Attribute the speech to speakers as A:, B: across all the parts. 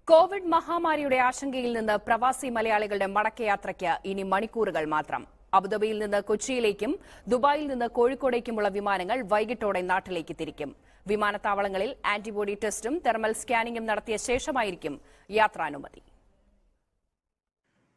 A: Covid മഹാമാരിയുടെ ആശങ്കയിൽ നിന്ന് പ്രവാസി മലയാളികളുടെ മടക്കയാത്രയ്ക്ക് ഇനി മണിക്കൂറുകൾ മാത്രം. അബുദാബിയിൽ നിന്ന് കൊച്ചിയിലേക്കും ദുബായിൽ നിന്ന് കോഴിക്കോടേക്കുമുള്ള വിമാനങ്ങൾ വൈകിട്ടോടെ നാട്ടിലേക്ക് തിരിക്കും. വിമാനത്താവളങ്ങളിൽ ആന്റിബോഡി ടെസ്റ്റും തെർമൽ സ്കാനിംഗും നടത്തിയ ശേഷമായിരിക്കും യാത്രാനുമതി.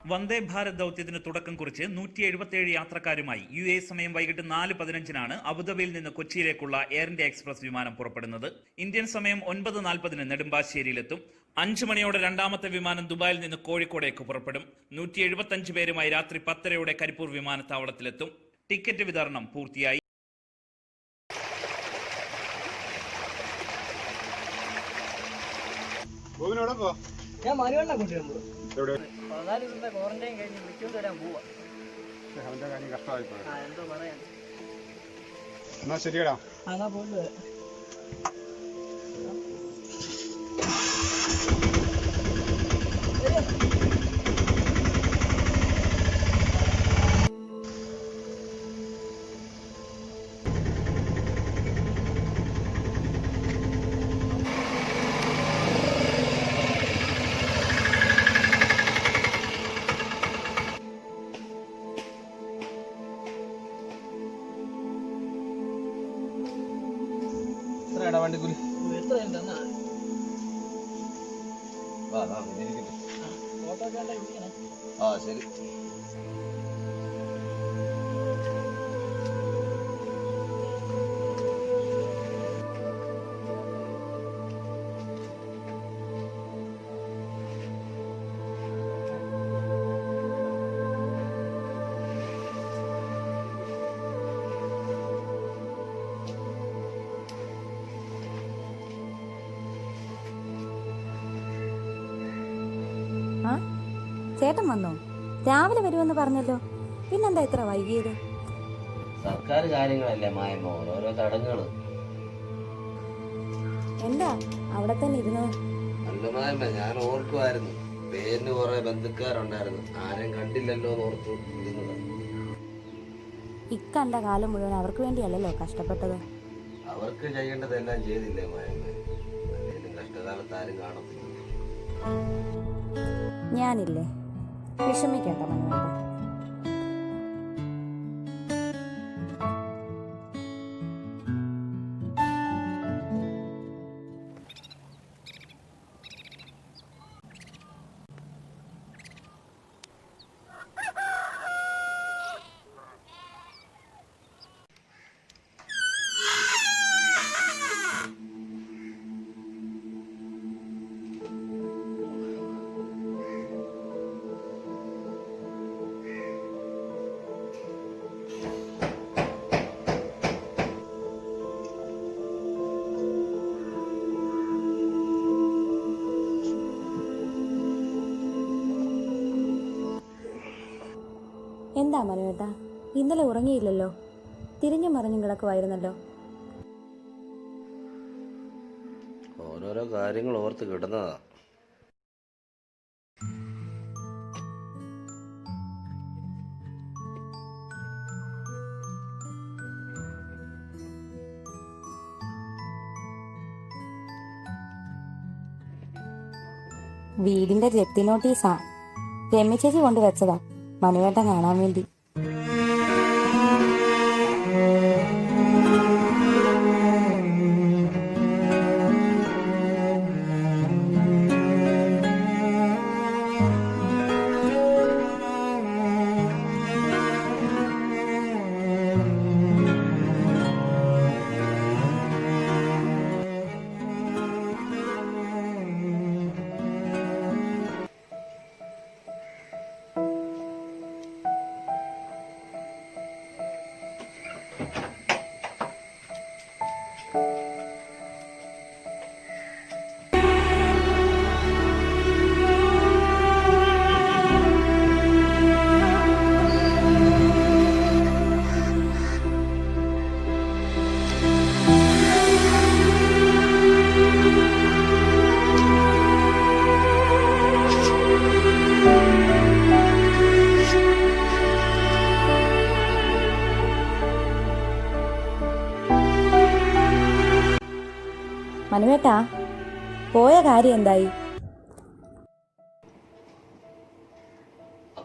B: വന്ദേ ഭാരത് ദൌത്യത്തിന് തുടക്കം കുറിച്ച് 177 യാത്രക്കാരുമായി UAE സമയം വൈകിട്ട് 4:15 അബുദാബിയിൽ നിന്ന് കൊച്ചിയിലേക്കുള്ള എയർ ഇന്ത്യ എക്സ്പ്രസ് വിമാനം പുറപ്പെടുന്നത്. ഇന്ത്യൻ സമയം 9:40 നെടുമ്പാശ്ശേരിയിലെത്തും. 5 മണിയോടെ രണ്ടാമത്തെ വിമാനം ദുബായിൽ നിന്ന് കോഴിക്കോടേക്ക് പുറപ്പെടും. 175 പേരുമായി രാത്രി 10:30 കരിപ്പൂർ വിമാനത്താവളത്തിലെത്തും. ടിക്കറ്റ് വിതരണം പൂർത്തിയായി.
C: ക്വാറന്റൈൻ കഴിഞ്ഞ് വിളിച്ചുകൊണ്ട് വരാൻ പോവാ.
D: അവന്റെ കാര്യം കഷ്ടമായി പോയി.
C: എന്തോ പറയാൻ.
D: എന്നാ ശരിയടാ.
C: എന്നാ പോയിട്ട്
D: വണ്ടിക്കൂലി
C: എത്രയുണ്ടെന്നാ
D: ശരി.
E: ചേട്ടൻ വന്നോ? രാവിലെ വരുമെന്ന് പറഞ്ഞല്ലോ, പിന്നെന്താ ഇത്ര വൈകിയത്?
F: സർക്കാർ കാര്യങ്ങളല്ലേ മായമ്മ, ഓരോ ചടങ്ങുകൾ.
E: എന്താ അവിടെ തന്നെ ഇരുന്നു?
F: അല്ല മായമ്മ, ഞാൻ ഓർക്കുമായിരുന്നു, പേരിന് കുറെ ബന്ധുക്കാരുണ്ടായിരുന്നു, ആരെയും കണ്ടില്ലല്ലോ എന്ന് ഓർത്തു ഇരുന്നത്.
E: ഇക്കണ്ട കാലം മുഴുവൻ അവർക്ക് വേണ്ടിയല്ലല്ലോ കഷ്ടപ്പെട്ടത്.
F: അവർക്ക് ചെയ്യേണ്ടതെല്ലാം ചെയ്തില്ലേ മായമ്മ? അല്ലെങ്കിലും കഷ്ടകാലത്ത് ആരും കാണത്തില്ല.
E: ഞാനില്ലേ, വിഷമിക്കേണ്ട മനുവേണ്ട. എന്താ മനുവേട്ടാ, ഇന്നലെ ഉറങ്ങിയില്ലല്ലോ? തിരിഞ്ഞും മറിഞ്ഞും കിടക്കുമായിരുന്നല്ലോ.
F: ഓരോരോ കാര്യങ്ങൾ ഓർത്ത് കിടന്നതാ.
E: വീടിന്റെ ജപ്തി നോട്ടീസാ, രമ്യ ചേച്ചി കൊണ്ടുവച്ചതാ മനുവേട്ടൻ കാണാൻ വേണ്ടി. മനുവേട്ടാ, പോയ കാര്യം എന്തായി?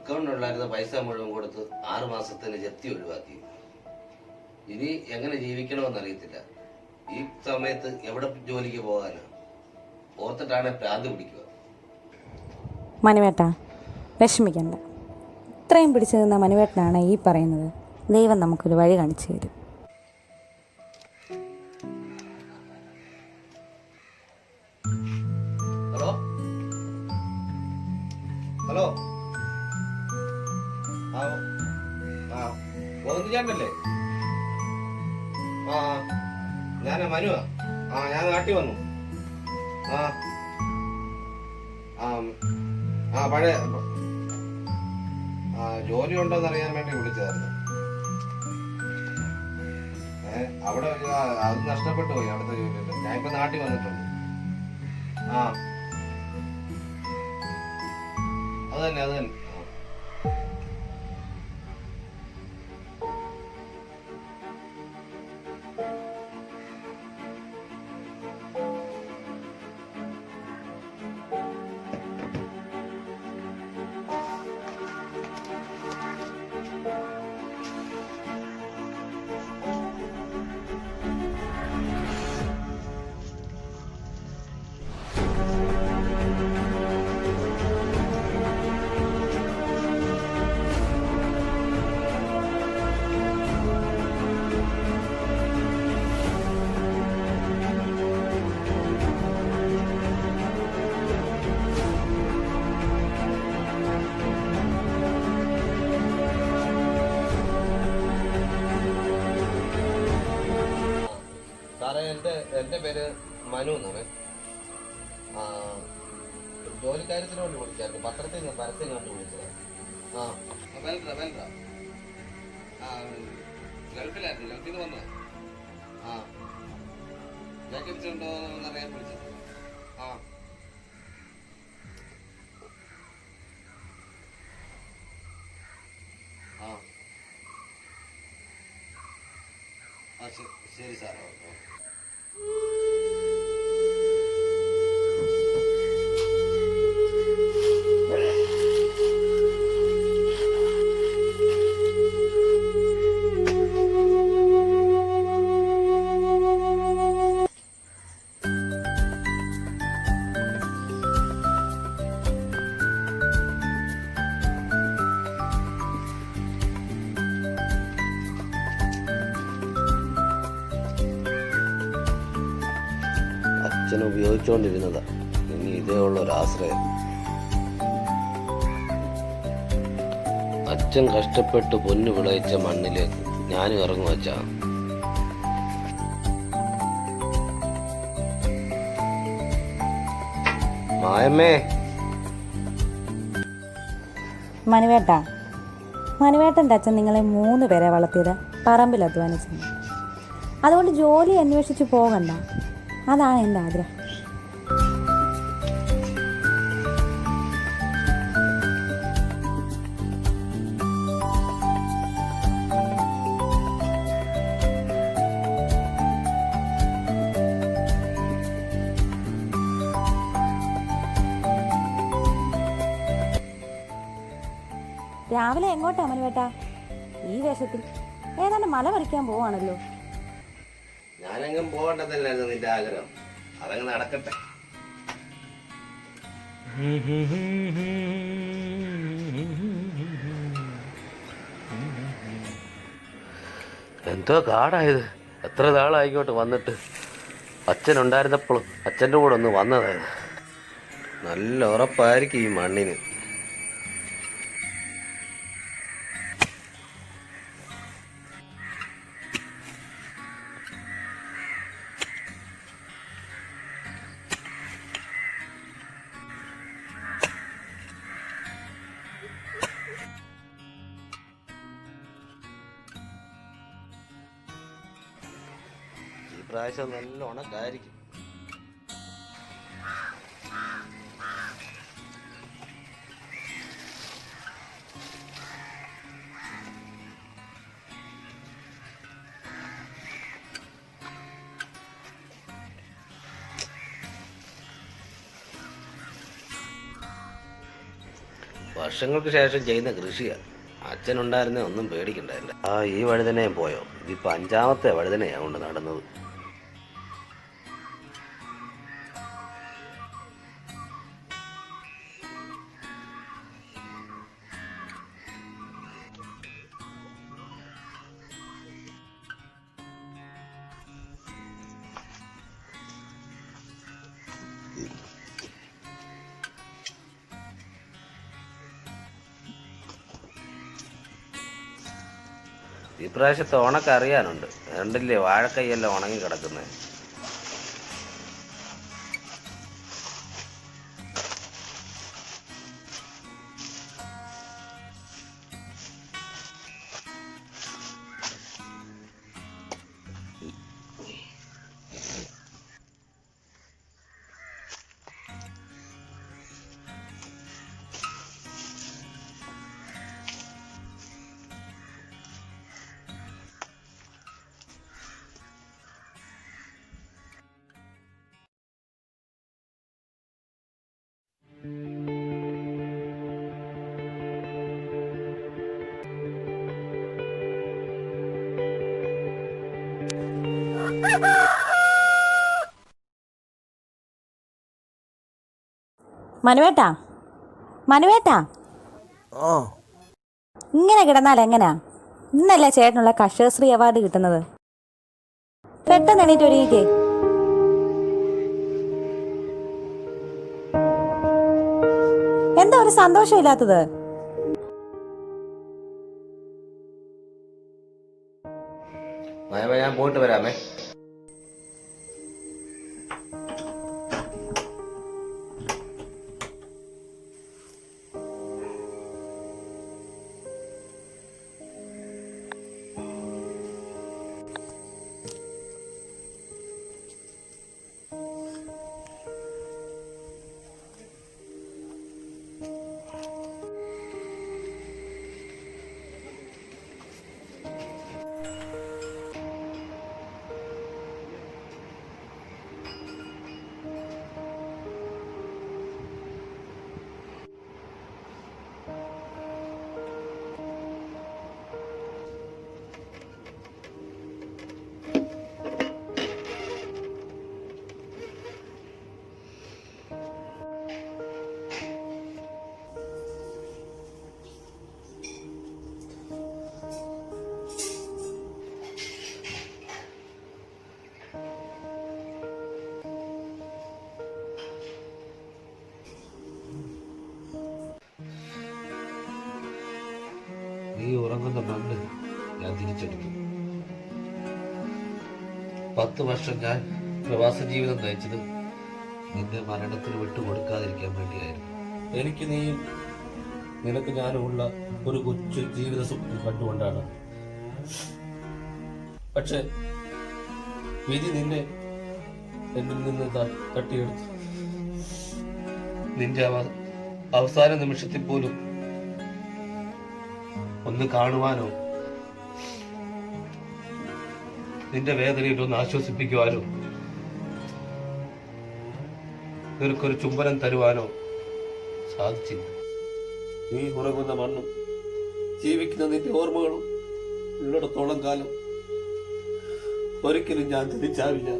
F: അക്കൗണ്ടിലുണ്ടായിരുന്ന പൈസ മുഴുവൻ കൊടുത്ത് 6 മാസത്തിന് ജപ്തി ഒഴിവാക്കി. ഇനി എങ്ങനെ ജീവിക്കണമെന്ന് അറിയത്തില്ല. ഈ സമയത്ത് എവിടെ ജോലിക്ക് പോകാനാ? ഓർത്തിട്ടാണ് പ്രാന്ത് പിടിക്കുക.
E: മനുവേട്ട വിഷമിക്കണ്ട. ഇത്രയും പിടിച്ചു നിന്ന മനുവേട്ടനാണ് ഈ പറയുന്നത്. ദൈവം നമുക്കൊരു വഴി കാണിച്ചു തരും.
F: ഹലോ ഹലോ ചേട്ടനല്ലേ? ഞാൻ മനുവാ. ഞാൻ നാട്ടിൽ വന്നു. പഴയ ജോലി ഉണ്ടോന്ന് അറിയാൻ വേണ്ടി വിളിച്ചതായിരുന്നു. അവിടെ അത് നഷ്ടപ്പെട്ടു പോയി. അവിടുത്തെ ജോലി ഞാൻ ഇപ്പൊ നാട്ടിൽ വന്നിട്ടുണ്ട്. അത് തന്നെ. സാറേ, എന്റെ പേര് മനു എന്നാണ്. ജോലിക്കാര്യത്തിന് വേണ്ടി വിളിച്ചായിരുന്നു. പത്രത്തിൽ നിന്ന് പരസ്യം കണ്ടു വിളിച്ചത്. ഗൾഫിലായിരുന്നു. ഗൾഫിൽ നിന്ന് വന്നത്. വേക്കൻസി ഉണ്ടോ എന്നറിയാൻ വിളിച്ചത്. ശരി സാറേ. അച്ഛൻ ഉപയോഗിച്ചുകൊണ്ടിരുന്നതാ. ഇനി ഇതേ ഉള്ളൊരാശ്രയം. അച്ഛൻ കഷ്ടപ്പെട്ട് പൊന്നു വിളയിച്ച മണ്ണിലേക്ക് ഞാനും ഇറങ്ങും അച്ഛാ. മായമ്മേ.
E: മനുവേട്ടൻ്റെ അച്ഛൻ നിങ്ങളെ 3 പേരെ വളർത്തിയത് പറമ്പിൽ അധ്വാനിച്ചു. അതുകൊണ്ട് ജോലി അന്വേഷിച്ച് പോകണ്ട. അതാണ് എൻ്റെ ആഗ്രഹം. രാവിലെ എങ്ങോട്ടാ മനുവേട്ടാ ഈ വേഷത്തിൽ? ഏതാണ്ട് മല പറിക്കാൻ പോവാണല്ലോ.
F: ഞാനെങ്ങും പോകേണ്ടതല്ലായിരുന്നു നിന്റെ ആഗ്രഹം. അതങ്ങ് നടക്കട്ടെ. എന്തോ കാടായത്. എത്ര നാളായിക്കോട്ട് വന്നിട്ട്. അച്ഛനുണ്ടായിരുന്നപ്പോഴും അച്ഛൻ്റെ കൂടെ ഒന്ന് വന്നതായത്. നല്ല ഉറപ്പായിരിക്കും ഈ മണ്ണിന്. പ്രാവശ്യം നല്ല ഉണക്കായിരിക്കും. വർഷങ്ങൾക്ക് ശേഷം ചെയ്യുന്ന കൃഷിയാണ്. അച്ഛനുണ്ടായിരുന്നേ ഒന്നും പേടിക്കണ്ടായില്ല. ഈ വഴുതനയും പോയോ? ഇതിപ്പോൾ 5ാമത്തെ വഴുതനയാണ് കൊണ്ട് നടന്നത്. ഇപ്രാവശ്യത്തെ ഉണക്ക് അറിയാനുണ്ട്. രണ്ടില്ലേ വാഴക്കൈയെല്ലാം ഉണങ്ങി കിടക്കുന്നത്.
E: മനുവേട്ടാ, മനുവേട്ടാ, ഇങ്ങനെ കിടന്നാൽ എങ്ങനാ? ഇന്നല്ലേ ചേട്ടനുള്ള കർഷകശ്രീ അവാർഡ് കിട്ടുന്നത്. പെട്ടെന്ന് എണീറ്റ് ഒരുങ്ങിക്കേ. എന്താ ഒരു സന്തോഷമില്ലാത്തത്?
F: ഞാൻ പോയിട്ട് വരാമേ. നീ ഉറങ്ങുന്ന മണ്ണ് ഞാൻ തിരിച്ചെടുത്തു. 10 വർഷം ഞാൻ പ്രവാസ ജീവിതം നയിച്ചത് നിന്റെ മരണത്തിന് വിട്ടുകൊടുക്കാതിരിക്കാൻ വേണ്ടിയായിരുന്നു. എനിക്ക് നീയും നിനക്ക് ഞാനുമുള്ള ഒരു കൊച്ചു ജീവിത സ്വപ്നം കണ്ടുകൊണ്ടാണ്. പക്ഷെ വിധി നിന്നെ എന്നിൽ നിന്ന് തട്ടിയെടുത്തു. നിന്റെ അവസാന നിമിഷത്തിൽ പോലും ഒന്ന് കാണുവാനോ നിന്റെ വേദനയിലൊന്ന് ആശ്വസിപ്പിക്കുവാനോ നിനക്കൊരു ചുംബനം തരുവാനോ സാധിച്ചില്ല. നീ ഉറങ്ങുന്ന മണ്ണും ജീവിക്കുന്ന നിന്റെ ഓർമ്മകളും ഉള്ളിടത്തോളം കാലം ഒരിക്കലും ഞാൻ തിരിച്ചാവില്ല.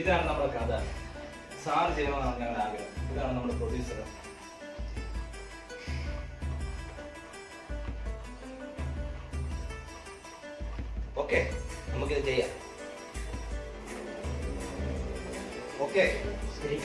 G: ഇതാണ് നമ്മുടെ കഥ. സാർ ചെയ്യണമെന്നാണ് ഞങ്ങളുടെ ആഗ്രഹം. ഇതാണ് നമ്മുടെ പ്രൊഡ്യൂസർ.
F: ഓക്കെ, നമുക്കിത് ചെയ്യാം. ഓക്കെ,
G: ശരി.